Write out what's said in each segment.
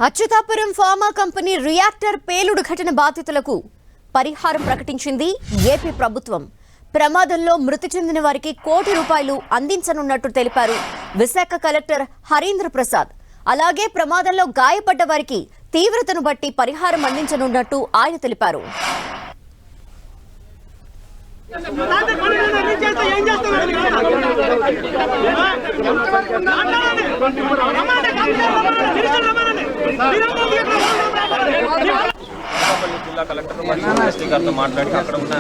Atchutapuram pharma company reactor పేలుడు ఘటన బాధితులకు పరిహారం ప్రకటించింది ఏపీ ప్రభుత్వం. ప్రమాదంలో మృతి చెందిన వారికి ₹1 కోటి అందించనున్నట్టు తెలిపారు విశాఖ కలెక్టర్ హరీంద్ర ప్రసాద్. అలాగే ప్రమాదంలో గాయపడ్డ వారికి తీవ్రతను బట్టి పరిహారం అందించనున్నట్టు ఆయన తెలిపారు. జిల్లా కలెక్టర్ మరియు ఎస్పీ గారితో మాట్లాడి అక్కడ ఉన్న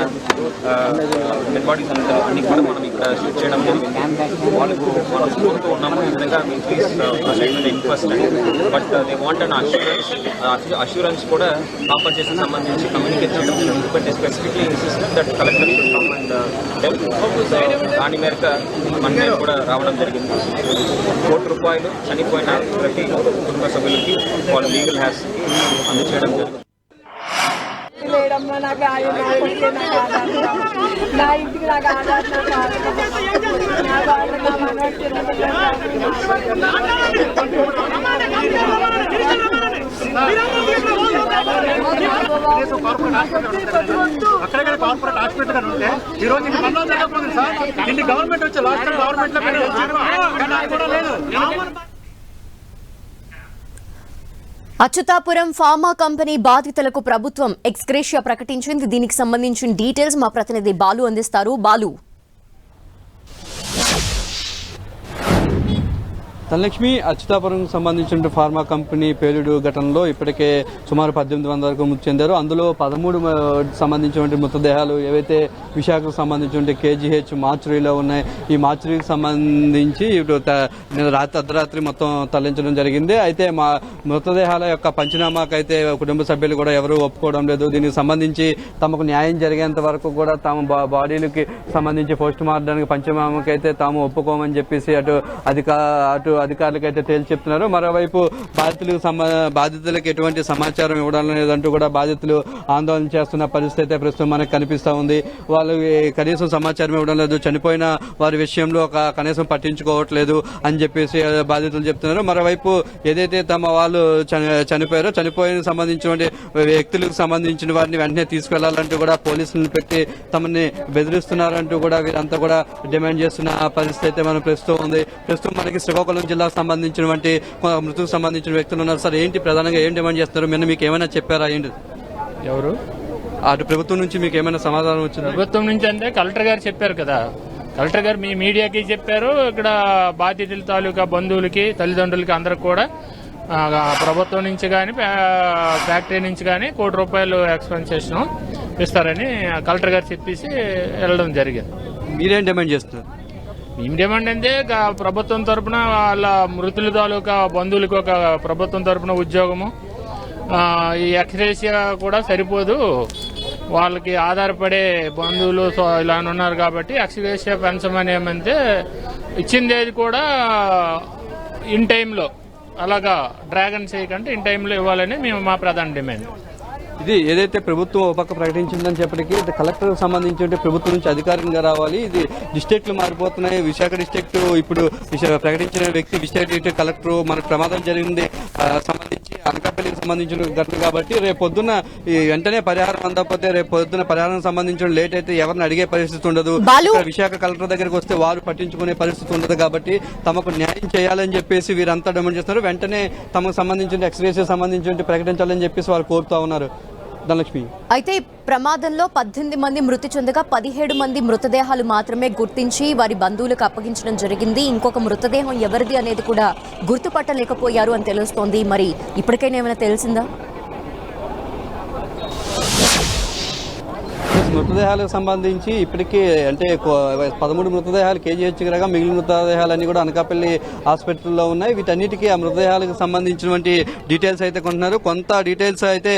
డెడ్ బాడీస్ అన్ని కూడా మనం ఇక్కడ షూట్ చేయడం జరిగింది. వాళ్ళకు మనం కోరుతూ ఉన్నాము ఈ విధంగా మీ ప్లీజ్ ఇన్ఫస్ట్ అని. But they want an assurance కూడా కాంపన్సేషన్ సంబంధించి కమ్యూనికేట్ చేయడం జరిగింది. But specifically insist that collector come and help. So దాని మేరకు మన కూడా రావడం జరిగింది. ₹1 కోటి చనిపోయిన ప్రతి కుటుంబ సభ్యులకి వాళ్ళ లీగల్ హ్యాస్ అందజేయడం జరిగింది. నా ఇంటికి నాకు ఆధార్ అక్కడ కార్పొరేట్ హాస్పిటల్ గారు ఉంటే ఈ రోజు పనులు జరగకపోతుంది సార్. ఇంటి గవర్నమెంట్ వచ్చే లాస్ట్ గవర్నమెంట్ లో కూడా లేదు. అచ్యుతాపురం ఫార్మా కంపెనీ బాధితులకు ప్రభుత్వం ఎక్స్గ్రేషియా ప్రకటించింది. దీనికి సంబంధించిన డీటెయిల్స్ మా ప్రతినిధి బాలు అందిస్తారు. బాలు, ధనలక్ష్మి, అచ్యుతాపురం సంబంధించిన ఫార్మా కంపెనీ పేలుడు ఘటనలో ఇప్పటికే సుమారు 1800 వరకు మృతి చెందారు. అందులో 13 సంబంధించిన మృతదేహాలు ఏవైతే విశాఖకు సంబంధించిన కేజీహెచ్ మార్చురీలో ఉన్నాయి. ఈ మార్చురీకి సంబంధించి ఇప్పుడు అర్ధరాత్రి మొత్తం తరలించడం జరిగింది. అయితే మా మృతదేహాల యొక్క పంచనామాకైతే కుటుంబ సభ్యులు కూడా ఎవరూ ఒప్పుకోవడం లేదు. దీనికి సంబంధించి తమకు న్యాయం జరిగేంత వరకు కూడా తాము బాడీలకి సంబంధించి పోస్ట్ మార్టానికి పంచనామాకైతే తాము ఒప్పుకోమని చెప్పేసి అటు అధికారులకైతే తేల్చి చెప్తున్నారు. మరోవైపు బాధితులకు ఎటువంటి సమాచారం ఇవ్వడం లేదంటూ కూడా బాధితులు ఆందోళన చేస్తున్న పరిస్థితి ప్రస్తుతం మనకు కనిపిస్తూ ఉంది. వాళ్ళు కనీసం సమాచారం ఇవ్వడం లేదు, చనిపోయిన వారి విషయంలో కనీసం పట్టించుకోవట్లేదు అని చెప్పేసి బాధితులు చెప్తున్నారు. మరోవైపు ఏదైతే తమ వాళ్ళు చనిపోయారో చనిపోయిన సంబంధించిన వ్యక్తులకు సంబంధించిన వారిని వెంటనే తీసుకెళ్లాలంటూ కూడా పోలీసులను పెట్టి తమని బెదిరిస్తున్నారంటూ కూడా వీరంతా కూడా డిమాండ్ చేస్తున్న పరిస్థితి అయితే మనం ప్రస్తుతం ఉంది. ప్రస్తుతం మనకి శ్రీకాకుళం జిల్లాకు సంబంధించినటువంటి మృతుకు సంబంధించిన వ్యక్తులు ఉన్నారు. సార్, ఏంటి ప్రధానంగా ఏం డిమాండ్ చేస్తున్నారు? మీరు మీకు ఏమైనా చెప్పారా? ఏంటి ఎవరు అటు ప్రభుత్వం నుంచి మీకు ఏమైనా సమాధానం వచ్చింది? ప్రభుత్వం నుంచి అంటే కలెక్టర్ గారు చెప్పారు కదా. కలెక్టర్ గారు మీ మీడియాకి చెప్పారు. ఇక్కడ బాధితుల తాలూకా బంధువులకి, తల్లిదండ్రులకి అందరికి కూడా ప్రభుత్వం నుంచి కానీ ఫ్యాక్టరీ నుంచి కానీ ₹1 కోటి ఎక్స్పెన్సేషన్ ఇస్తారని కలెక్టర్ గారు చెప్పేసి వెళ్ళడం జరిగింది. మీరేం డిమాండ్ చేస్తున్నారు? మేము డిమాండ్ అంటే ప్రభుత్వం తరఫున వాళ్ళ మృతుల తాలూకా బంధువులకు ఒక ప్రభుత్వం తరఫున ఉద్యోగము, ఈ ఎక్స్గ్రేషియా కూడా సరిపోదు, వాళ్ళకి ఆధారపడే బంధువులు ఇలా ఉన్నారు కాబట్టి ఎక్స్గ్రేషియా పెంచమని ఏమంటే ఇచ్చిందేది కూడా ఇన్ టైంలో అలాగా డ్రాగన్ చేయకంటే ఇన్ టైంలో ఇవ్వాలని మేము మా ప్రధాన డిమాండ్. ఇది ఏదైతే ప్రభుత్వం ఒక పక్క ప్రకటించిందని చెప్పటికి కలెక్టర్ సంబంధించి ప్రభుత్వం నుంచి అధికారికంగా రావాలి. ఇది డిస్ట్రిక్ట్లు మారిపోతున్నాయి. విశాఖ డిస్ట్రిక్ట్ ఇప్పుడు ప్రకటించిన వ్యక్తి విశాఖ డిస్ట్రిక్ట్ కలెక్టర్ మనకు ప్రమాదం జరిగింది సంబంధించి అనకాపల్లికి సంబంధించిన ఘటన కాబట్టి రేపు పొద్దున్న వెంటనే పరిహారం అందకపోతే రేపు పొద్దున్న పరిహారం సంబంధించిన లేట్ అయితే ఎవరిని అడిగే పరిస్థితి ఉండదు. విశాఖ కలెక్టర్ దగ్గరికి వస్తే వారు పట్టించుకునే పరిస్థితి ఉండదు. కాబట్టి తమకు న్యాయం చేయాలని చెప్పేసి వీరంతా డిమాండ్ చేస్తున్నారు. వెంటనే తమకు సంబంధించిన ఎక్స్గ్రేషియా సంబంధించి ప్రకటించాలని చెప్పేసి వారు కోరుతా ఉన్నారు. ధనలక్ష్మి, అయితే ప్రమాదంలో 18 మంది మృతి చెందగా 17 మంది మృతదేహాలు మాత్రమే గుర్తించి వారి బంధువులకు అప్పగించడం జరిగింది. ఇంకొక మృతదేహం ఎవరిది అనేది కూడా గుర్తుపట్టలేకపోయారు అని తెలుస్తోంది. మరి ఇప్పటికైనా ఏమైనా తెలిసిందా? మృతదేహాలకు సంబంధించి ఇప్పటికీ అంటే 13 మృతదేహాలు కేజీహెచ్ రాగా మిగిలిన మృతదేహాలన్నీ కూడా అనకాపల్లి హాస్పిటల్లో ఉన్నాయి. వీటన్నిటికీ ఆ మృతదేహాలకు సంబంధించినటువంటి డీటెయిల్స్ అయితే కొంటున్నారు. కొంత డీటెయిల్స్ అయితే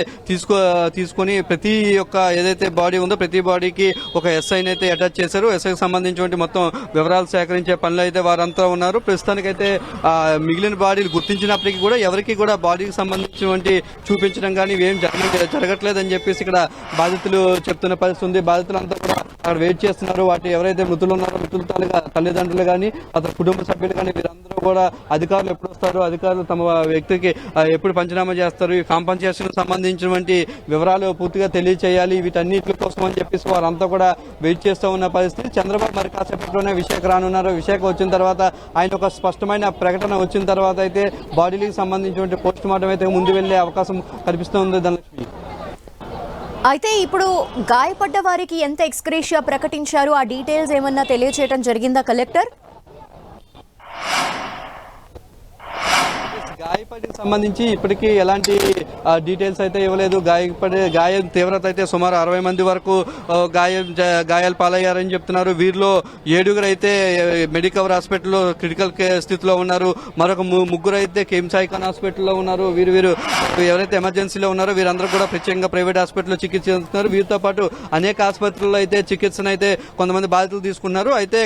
తీసుకొని ప్రతి ఒక్క ఏదైతే బాడీ ఉందో ప్రతి బాడీకి ఒక ఎస్ఐని అయితే అటాచ్ చేశారు. ఎస్ఐకి సంబంధించినటువంటి మొత్తం వివరాలు సేకరించే పనులు అయితే వారంతా ఉన్నారు. ప్రస్తుతానికైతే మిగిలిన బాడీలు గుర్తించినప్పటికీ కూడా ఎవరికి కూడా బాడీకి సంబంధించినటువంటి చూపించడం కానీ ఇవేం జరగట్లేదని చెప్పేసి ఇక్కడ బాధితులు చెప్తున్న పరిస్థితి ఉంది. బాధితులంతా కూడా అక్కడ వెయిట్ చేస్తున్నారు. వాటి ఎవరైతే మృతులు ఉన్నారో మృతుల తల్లిదండ్రులు కానీ అతని కుటుంబ సభ్యులు కానీ వీరందరూ కూడా అధికారులు ఎప్పుడు వస్తారు, అధికారులు తమ వ్యక్తికి ఎప్పుడు పంచనామా చేస్తారు, ఈ కాంపన్సేషన్ సంబంధించినటువంటి వివరాలు పూర్తిగా తెలియచేయాలి, వీటన్నిటి కోసం అని చెప్పేసి వారంతా కూడా వెయిట్ చేస్తూ ఉన్న పరిస్థితి. చంద్రబాబు మరి కాసేపట్లోనే విశాఖ రానున్నారు. విశాఖ వచ్చిన తర్వాత ఆయన ఒక స్పష్టమైన ప్రకటన వచ్చిన తర్వాత అయితే బాడీలకు సంబంధించినటువంటి పోస్ట్ మార్టం అయితే ముందు వెళ్లే అవకాశం కనిపిస్తుంది ధనలక్ష్మి. అయితే ఇప్పుడు గాయపడ్డ వారికి ఎంత ఎక్స్గ్రేషియా ప్రకటించారు, ఆ డీటెయిల్స్ ఏమన్నా తెలియచేయడం జరిగిందా కలెక్టర్? గాయపడికి సంబంధించి ఇప్పటికీ ఎలాంటి డీటెయిల్స్ అయితే ఇవ్వలేదు. గాయం తీవ్రత అయితే సుమారు 60 మంది వరకు గాయాలు పాలయ్యారని చెప్తున్నారు. వీరిలో 7 అయితే మెడికవర్ హాస్పిటల్లో క్రిటికల్ స్థితిలో ఉన్నారు. మరొక 3 అయితే కిమ్స్ ఐకాన్ హాస్పిటల్లో ఉన్నారు. వీరు ఎవరైతే ఎమర్జెన్సీలో ఉన్నారో వీరందరూ కూడా ప్రత్యేకంగా ప్రైవేట్ హాస్పిటల్లో చికిత్స చేస్తున్నారు. వీరితో పాటు అనేక ఆసుపత్రుల్లో అయితే చికిత్సను అయితే కొంతమంది బాధితులు తీసుకున్నారు. అయితే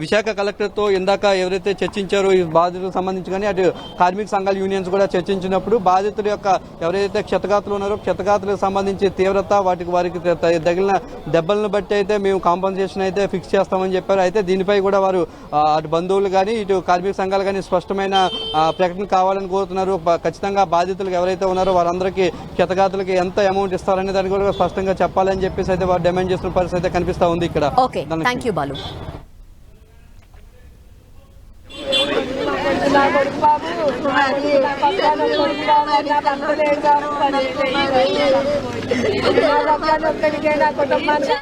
విశాఖ కలెక్టర్తో ఇందాక ఎవరైతే చర్చించారో ఈ బాధితులకు సంబంధించి కానీ అటు కార్మిక సంఘాల యూనియన్స్ కూడా చర్చించినప్పుడు బాధితుల యొక్క ఎవరైతే క్షతగాతులు ఉన్నారో క్షతగాతులకు సంబంధించి తీవ్రత వారికి తగిలిన దెబ్బలను బట్టి అయితే మేము కాంపన్సేషన్ అయితే ఫిక్స్ చేస్తామని చెప్పారు. అయితే దీనిపై కూడా వారు అటు బంధువులు కానీ ఇటు కార్మిక సంఘాలు కానీ స్పష్టమైన ప్రకటన కావాలని కోరుతున్నారు. ఖచ్చితంగా బాధితులకు ఎవరైతే ఉన్నారో వారందరికీ క్షతగాతులకి ఎంత అమౌంట్ ఇస్తారనే దాన్ని కూడా స్పష్టంగా చెప్పాలని చెప్పేసి అయితే వారు డిమాండ్ చేస్తున్న పరిస్థితి అయితే కనిపిస్తా ఉంది ఇక్కడ. Okay, thank you Balu. నా కొడుకు బాబు నా పక్కన కొడుకు బాబు నా భర్త లేడు బాబు నా పక్కన ఒక్కడికే నా కుటుంబానికి